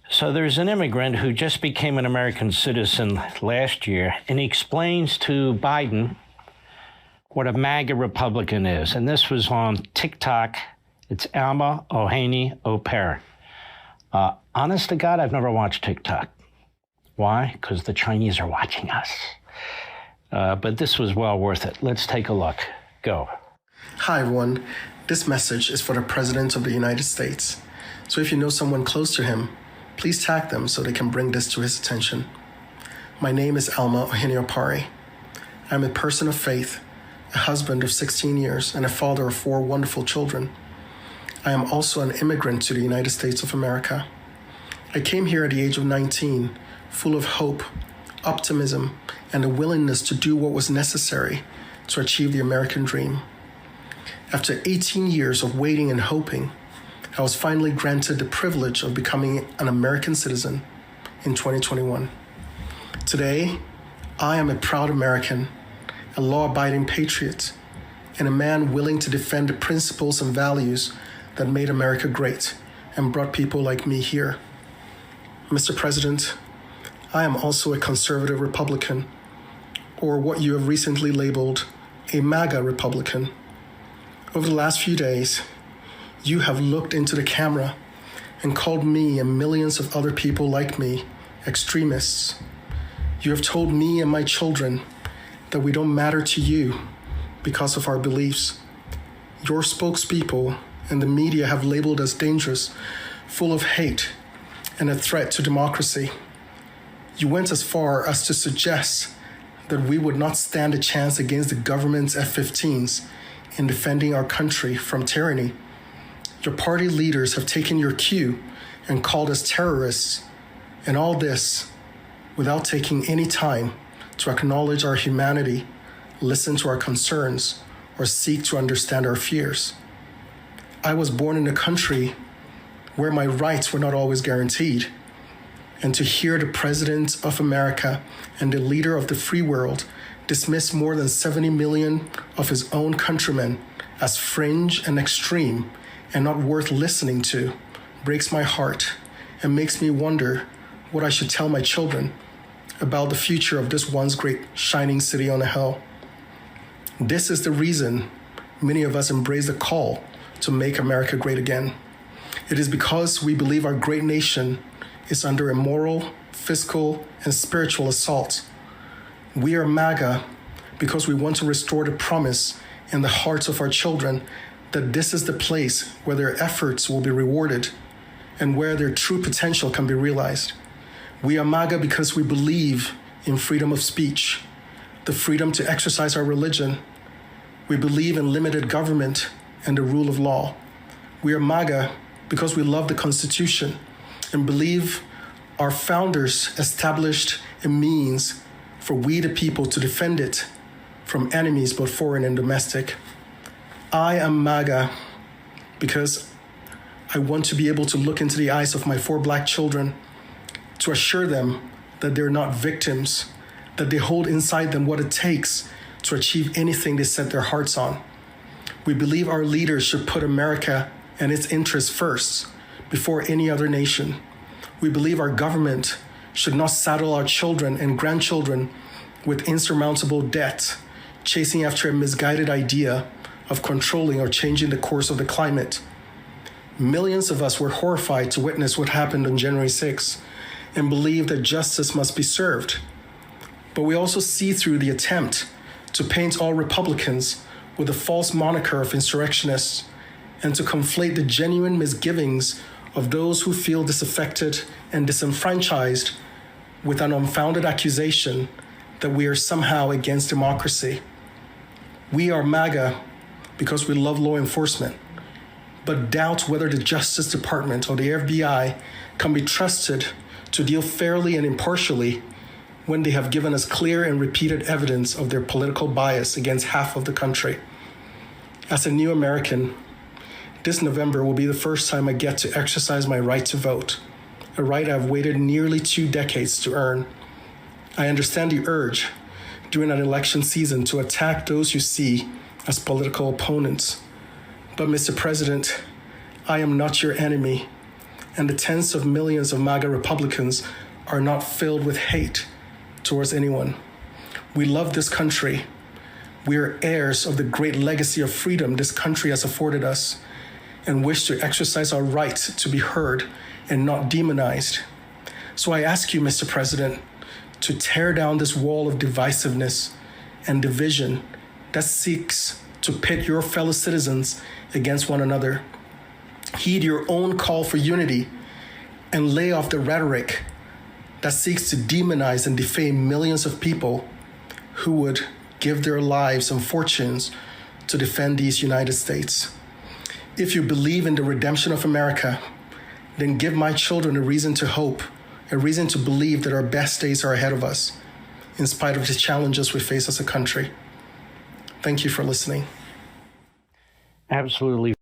So there's an immigrant who just became an American citizen last year, and he explains to Biden what a MAGA Republican is. And this was on TikTok. It's Alma Ohani Oper. Honest to God, I've never watched TikTok. Why? Because the Chinese are watching us. But this was well worth it. Let's take a look. Go. Hi, everyone. This message is for the President of the United States. So if you know someone close to him, please tag them so they can bring this to his attention. My name is Alma Ohani Opare. I'm a person of faith, a husband of 16 years, and a father of 4 wonderful children. I am also an immigrant to the United States of America. I came here at the age of 19, full of hope, optimism, and a willingness to do what was necessary to achieve the American dream. After 18 years of waiting and hoping, I was finally granted the privilege of becoming an American citizen in 2021. Today, I am a proud American, a law-abiding patriot, and a man willing to defend the principles and values that made America great and brought people like me here. Mr. President, I am also a conservative Republican, or what you have recently labeled a MAGA Republican. Over the last few days, you have looked into the camera and called me and millions of other people like me extremists. You have told me and my children that we don't matter to you because of our beliefs. Your spokespeople and the media have labeled us dangerous, full of hate, and a threat to democracy. You went as far as to suggest that we would not stand a chance against the government's F-15s in defending our country from tyranny. Your party leaders have taken your cue and called us terrorists, and all this without taking any time to acknowledge our humanity, listen to our concerns, or seek to understand our fears. I was born in a country where my rights were not always guaranteed, and to hear the President of America and the leader of the free world dismiss more than 70 million of his own countrymen as fringe and extreme and not worth listening to breaks my heart and makes me wonder what I should tell my children about the future of this once great shining city on a hill. This is the reason many of us embrace the call to make America great again. It is because we believe our great nation is under a moral, fiscal, and spiritual assault. We are MAGA because we want to restore the promise in the hearts of our children that this is the place where their efforts will be rewarded and where their true potential can be realized. We are MAGA because we believe in freedom of speech, the freedom to exercise our religion. We believe in limited government and the rule of law. We are MAGA because we love the Constitution and believe our founders established a means for we the people to defend it from enemies both foreign and domestic. I am MAGA because I want to be able to look into the eyes of my 4 Black children to assure them that they're not victims, that they hold inside them what it takes to achieve anything they set their hearts on. We believe our leaders should put America and its interests first before any other nation. We believe our government should not saddle our children and grandchildren with insurmountable debt, chasing after a misguided idea of controlling or changing the course of the climate. Millions of us were horrified to witness what happened on January 6th and believe that justice must be served. But we also see through the attempt to paint all Republicans with a false moniker of insurrectionists and to conflate the genuine misgivings of those who feel disaffected and disenfranchised with an unfounded accusation that we are somehow against democracy. We are MAGA because we love law enforcement, but doubt whether the Justice Department or the FBI can be trusted to deal fairly and impartially when they have given us clear and repeated evidence of their political bias against half of the country. As a new American, this November will be the first time I get to exercise my right to vote, a right I've waited nearly 2 decades to earn. I understand the urge during an election season to attack those you see as political opponents. But Mr. President, I am not your enemy, and the tens of millions of MAGA Republicans are not filled with hate towards anyone. We love this country. We are heirs of the great legacy of freedom this country has afforded us and wish to exercise our right to be heard and not demonized. So I ask you, Mr. President, to tear down this wall of divisiveness and division that seeks to pit your fellow citizens against one another. Heed your own call for unity and lay off the rhetoric that seeks to demonize and defame millions of people who would give their lives and fortunes to defend these United States. If you believe in the redemption of America, then give my children a reason to hope, a reason to believe that our best days are ahead of us, in spite of the challenges we face as a country. Thank you for listening. Absolutely